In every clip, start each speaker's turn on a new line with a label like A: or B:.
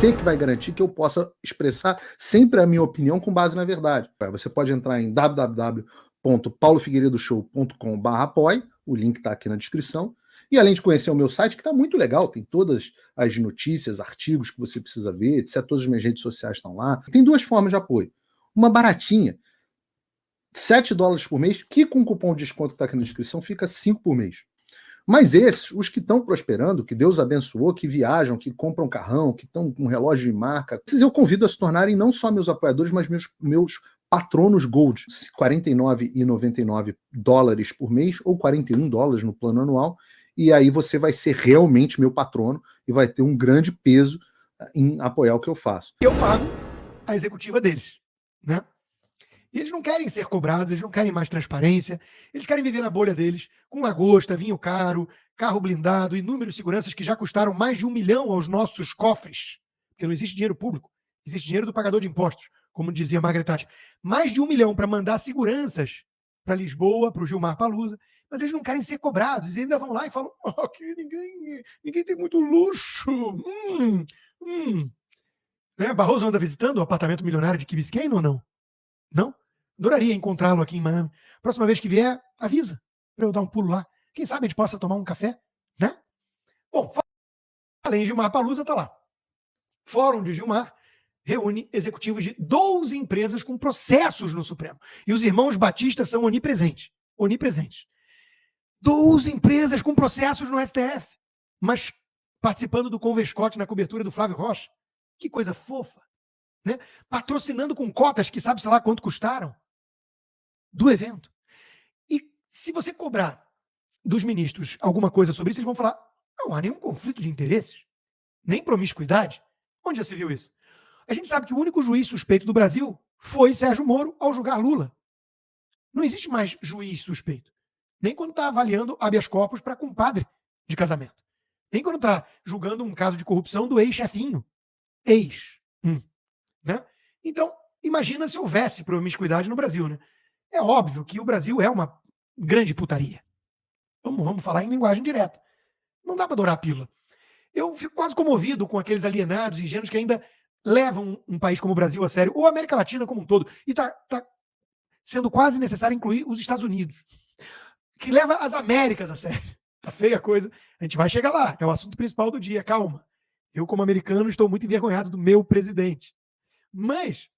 A: você que vai garantir que eu possa expressar sempre a minha opinião com base na verdade. Você pode entrar em www.paulofigueiredoshow.com/apoie, o link está aqui na descrição. E além de conhecer o meu site, que está muito legal, tem todas as notícias, artigos que você precisa ver, etc. Todas as minhas redes sociais estão lá. Tem duas formas de apoio. Uma baratinha, $7 por mês, que com o cupom de desconto que está aqui na descrição fica 5 por mês. Mas esses, os que estão prosperando, que Deus abençoou, que viajam, que compram carrão, que estão com relógio de marca, esses eu convido a se tornarem não só meus apoiadores, mas meus patronos Gold. $49,99 por mês ou $41 no plano anual. E aí você vai ser realmente meu patrono e vai ter um grande peso em apoiar o que eu faço.
B: Eu pago a executiva deles, né? E eles não querem ser cobrados, eles não querem mais transparência, eles querem viver na bolha deles, com lagosta, vinho caro, carro blindado, inúmeros seguranças que já custaram mais de 1 milhão aos nossos cofres, porque não existe dinheiro público, existe dinheiro do pagador de impostos, como dizia Margaret Thatcher. Mais de 1 milhão para mandar seguranças para Lisboa, para o Gilmar Palusa, mas eles não querem ser cobrados, eles ainda vão lá e falam que ninguém tem muito luxo. Né? Barroso anda visitando o apartamento milionário de Key Biscayne ou não? Não? Adoraria encontrá-lo aqui em Miami. Próxima vez que vier, avisa para eu dar um pulo lá. Quem sabe a gente possa tomar um café, né? Bom, além de Gilmar Palusa, está lá. Fórum de Gilmar reúne executivos de 12 empresas com processos no Supremo. E os irmãos Batista são onipresentes. 12 empresas com processos no STF, mas participando do Convescote na cobertura do Flávio Rocha. Que coisa fofa. Né? Patrocinando com cotas que sabe-se lá quanto custaram do evento. E se você cobrar dos ministros alguma coisa sobre isso, eles vão falar, não há nenhum conflito de interesses, nem promiscuidade. Onde já se viu isso? A gente sabe que o único juiz suspeito do Brasil foi Sérgio Moro ao julgar Lula. Não existe mais juiz suspeito. Nem quando está avaliando habeas corpus para compadre de casamento. Nem quando está julgando um caso de corrupção do ex-chefinho. Né? Então, imagina se houvesse promiscuidade no Brasil. Né? É óbvio que o Brasil é uma grande putaria. Vamos falar em linguagem direta. Não dá para dourar a pílula. Eu fico quase comovido com aqueles alienados, ingênuos que ainda levam um país como o Brasil a sério, ou a América Latina como um todo. E está sendo quase necessário incluir os Estados Unidos, que leva as Américas a sério. Tá feia a coisa. A gente vai chegar lá. É o assunto principal do dia. Calma. Eu, como americano, estou muito envergonhado do meu presidente. Mas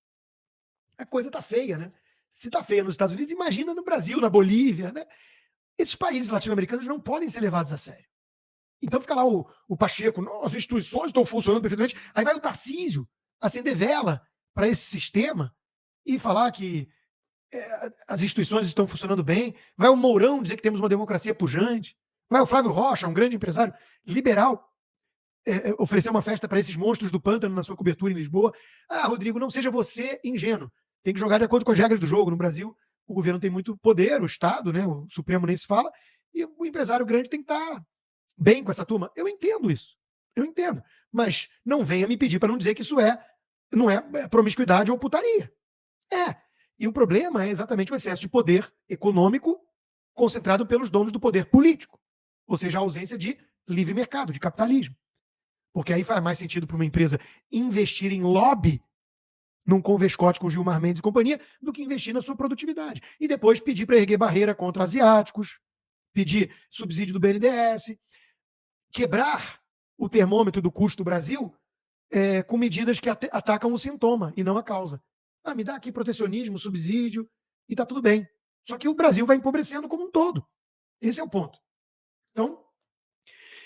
B: a coisa tá feia, né? Se tá feia nos Estados Unidos, imagina no Brasil, na Bolívia, né? Esses países latino-americanos não podem ser levados a sério. Então fica lá o Pacheco, as instituições estão funcionando perfeitamente. Aí vai o Tarcísio acender vela para esse sistema e falar que as instituições estão funcionando bem. Vai o Mourão dizer que temos uma democracia pujante. Vai o Flávio Rocha, um grande empresário liberal, oferecer uma festa para esses monstros do pântano na sua cobertura em Lisboa. Ah, Rodrigo, não seja você ingênuo. Tem que jogar de acordo com as regras do jogo. No Brasil, o governo tem muito poder, o Estado, né, o Supremo nem se fala, e o empresário grande tem que estar bem com essa turma. Eu entendo isso. Eu entendo. Mas não venha me pedir para não dizer que isso não é promiscuidade ou putaria. E o problema é exatamente o excesso de poder econômico concentrado pelos donos do poder político. Ou seja, a ausência de livre mercado, de capitalismo. Porque aí faz mais sentido para uma empresa investir em lobby num Convescote com Gilmar Mendes e companhia do que investir na sua produtividade. E depois pedir para erguer barreira contra asiáticos, pedir subsídio do BNDES, quebrar o termômetro do custo do Brasil com medidas que atacam o sintoma e não a causa. Ah, me dá aqui protecionismo, subsídio e tá tudo bem. Só que o Brasil vai empobrecendo como um todo. Esse é o ponto. Então,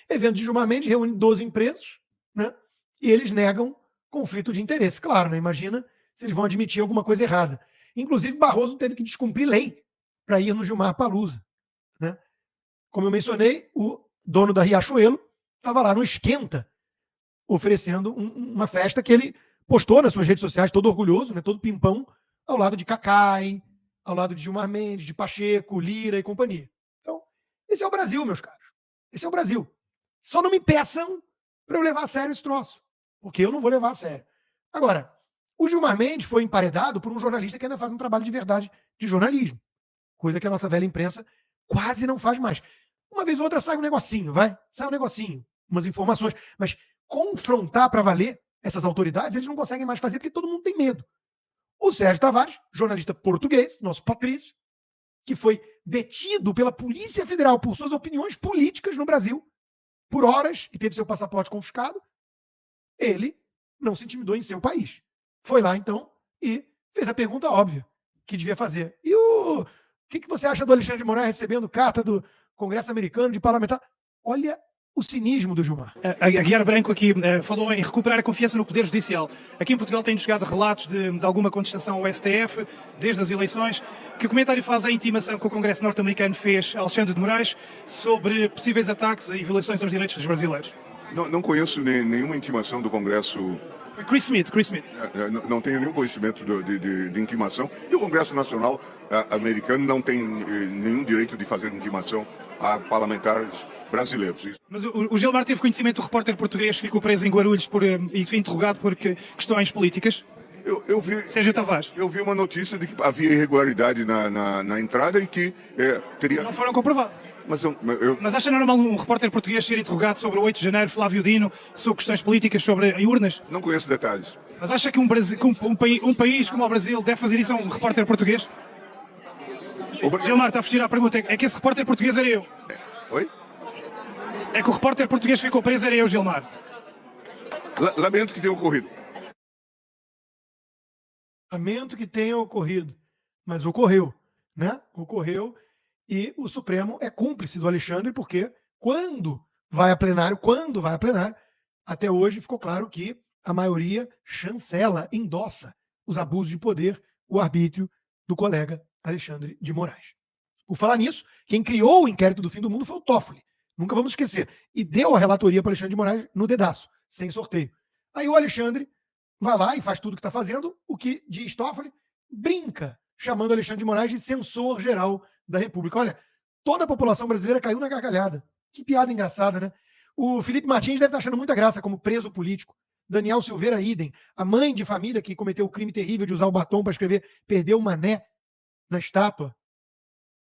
B: evento de Gilmar Mendes reúne 12 empresas, né? E eles negam conflito de interesse. Claro, né? Imagina se eles vão admitir alguma coisa errada. Inclusive, Barroso teve que descumprir lei para ir no Gilmar Palusa, né? Como eu mencionei, o dono da Riachuelo estava lá no Esquenta, oferecendo uma festa que ele postou nas suas redes sociais, todo orgulhoso, né? Todo pimpão, ao lado de Cacai, ao lado de Gilmar Mendes, de Pacheco, Lira e companhia. Então, esse é o Brasil, meus caros. Esse é o Brasil. Só não me peçam para eu levar a sério esse troço, porque eu não vou levar a sério. Agora, o Gilmar Mendes foi emparedado por um jornalista que ainda faz um trabalho de verdade de jornalismo, coisa que a nossa velha imprensa quase não faz mais. Uma vez ou outra sai um negocinho, sai um negocinho, umas informações, mas confrontar para valer essas autoridades, eles não conseguem mais fazer porque todo mundo tem medo. O Sérgio Tavares, jornalista português, nosso Patrício, que foi detido pela Polícia Federal por suas opiniões políticas no Brasil, por horas, e teve seu passaporte confiscado, ele não se intimidou em seu país. Foi lá, então, e fez a pergunta óbvia que devia fazer. E o que você acha do Alexandre de Moraes recebendo carta do Congresso americano de parlamentar? Olha o cinismo do Gilmar.
C: A Guiar Branco aqui falou em recuperar a confiança no Poder Judicial. Aqui em Portugal têm chegado relatos de alguma contestação ao STF, desde as eleições. Que comentário faz a intimação que o Congresso norte-americano fez a Alexandre de Moraes sobre possíveis ataques e violações aos direitos dos brasileiros?
D: Não conheço nenhuma intimação do Congresso.
C: Chris Smith.
D: Não tenho nenhum conhecimento de intimação. E o Congresso Nacional americano não tem nenhum direito de fazer intimação a parlamentares brasileiros.
C: Mas o Gilmar teve conhecimento do repórter português que ficou preso em Guarulhos e foi interrogado por questões políticas?
D: Eu vi,
C: Sérgio Tavares.
D: Eu vi uma notícia de que havia irregularidade na entrada e que teria...
C: Não foram comprovados.
D: Mas
C: acha normal um repórter português ser interrogado sobre o 8 de janeiro, Flávio Dino, sobre questões políticas, sobre urnas?
D: Não conheço detalhes.
C: Mas acha que um país como o Brasil deve fazer isso a um repórter português? Gilmar, está a fugir à pergunta. É que esse repórter português era eu.
D: Oi?
C: É que o repórter português que ficou preso era eu, Gilmar.
D: Lamento que tenha ocorrido.
B: Lamento que tenha ocorrido. Mas ocorreu, né? Ocorreu. E o Supremo é cúmplice do Alexandre, porque quando vai a plenário, até hoje ficou claro que a maioria chancela, endossa os abusos de poder, o arbítrio do colega Alexandre de Moraes. Por falar nisso, quem criou o inquérito do fim do mundo foi o Toffoli. Nunca vamos esquecer. E deu a relatoria para o Alexandre de Moraes no dedaço, sem sorteio. Aí o Alexandre vai lá e faz tudo o que está fazendo, o que diz Toffoli, brinca, chamando Alexandre de Moraes de censor geral da República. Olha, toda a população brasileira caiu na gargalhada. Que piada engraçada, né? O Felipe Martins deve estar achando muita graça como preso político. Daniel Silveira, idem. A mãe de família que cometeu o crime terrível de usar o batom para escrever perdeu o mané na estátua.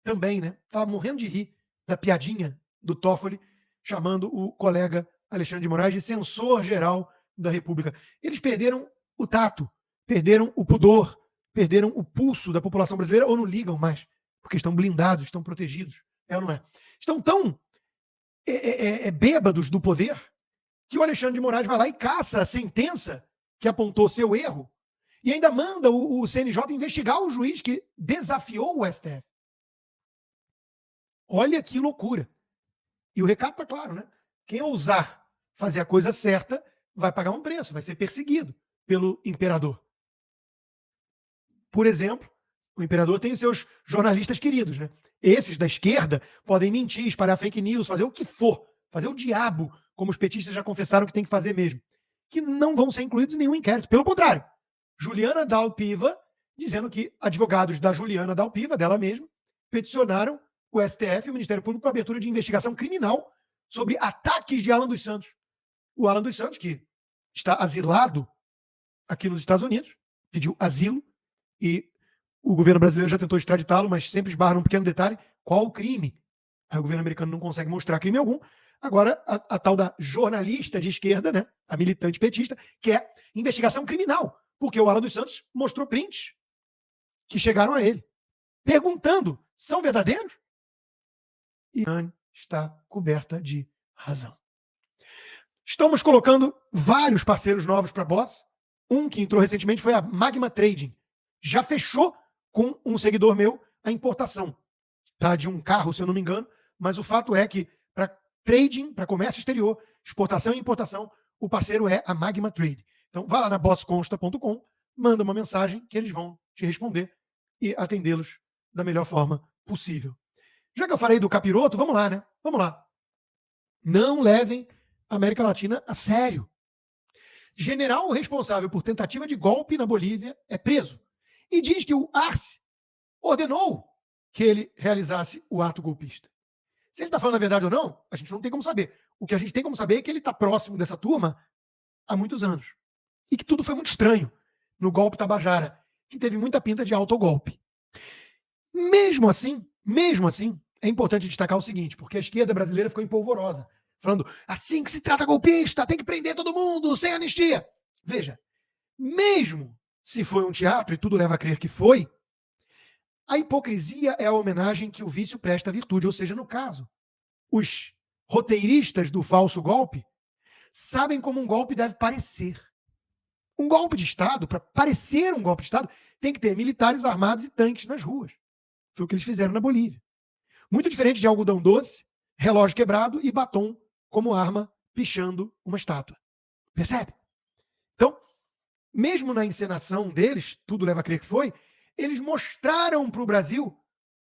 B: Também, né? Estava morrendo de rir da piadinha do Toffoli, chamando o colega Alexandre de Moraes de censor geral da República. Eles perderam o tato, perderam o pudor, perderam o pulso da população brasileira ou não ligam mais, porque estão blindados, estão protegidos. É ou não é? Estão tão bêbados do poder que o Alexandre de Moraes vai lá e caça a sentença que apontou seu erro e ainda manda o CNJ investigar o juiz que desafiou o STF. Olha que loucura. E o recado está claro, né? Quem ousar fazer a coisa certa vai pagar um preço, vai ser perseguido pelo imperador. Por exemplo, o imperador tem os seus jornalistas queridos, né? Esses da esquerda podem mentir, espalhar fake news, fazer o que for, fazer o diabo, como os petistas já confessaram que tem que fazer mesmo, que não vão ser incluídos em nenhum inquérito. Pelo contrário, Juliana Dalpiva, dizendo que advogados da Juliana Dalpiva, dela mesma, peticionaram o STF e o Ministério Público para abertura de investigação criminal sobre ataques de Alan dos Santos. O Alan dos Santos, que está asilado aqui nos Estados Unidos, pediu asilo, e o governo brasileiro já tentou extraditá-lo, mas sempre esbarra num pequeno detalhe: qual o crime? Aí o governo americano não consegue mostrar crime algum. Agora, a tal da jornalista de esquerda, né, a militante petista, quer investigação criminal, porque o Alan dos Santos mostrou prints que chegaram a ele, perguntando: são verdadeiros? E Anne está coberta de razão. Estamos colocando vários parceiros novos para a Boss. Um que entrou recentemente foi a Magma Trading. Já fechou com um seguidor meu a importação, tá, de um carro, se eu não me engano, mas o fato é que para trading, para comércio exterior, exportação e importação, o parceiro é a Magma Trade. Então vá lá na bossconsta.com, manda uma mensagem que eles vão te responder e atendê-los da melhor forma possível. Já que eu falei do capiroto, vamos lá, né? Vamos lá. Não levem a América Latina a sério. General responsável por tentativa de golpe na Bolívia é preso e diz que o Arce ordenou que ele realizasse o ato golpista. Se ele está falando a verdade ou não, a gente não tem como saber. O que a gente tem como saber é que ele está próximo dessa turma há muitos anos. E que tudo foi muito estranho no golpe Tabajara, que teve muita pinta de autogolpe. Mesmo assim, é importante destacar o seguinte, porque a esquerda brasileira ficou empolvorosa, falando: assim que se trata golpista, tem que prender todo mundo, sem anistia. Veja, mesmo se foi um teatro, e tudo leva a crer que foi, a hipocrisia é a homenagem que o vício presta à virtude. Ou seja, no caso, os roteiristas do falso golpe sabem como um golpe deve parecer. Um golpe de Estado, para parecer um golpe de Estado, tem que ter militares armados e tanques nas ruas. Foi o que eles fizeram na Bolívia. Muito diferente de algodão doce, relógio quebrado e batom como arma pichando uma estátua. Percebe? Então, mesmo na encenação deles, tudo leva a crer que foi, eles mostraram para o Brasil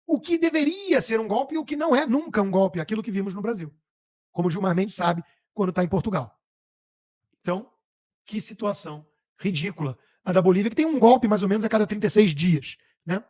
B: o que deveria ser um golpe e o que não é nunca um golpe, aquilo que vimos no Brasil. Como o Gilmar Mendes sabe quando está em Portugal. Então, que situação ridícula a da Bolívia, que tem um golpe mais ou menos a cada 36 dias, né?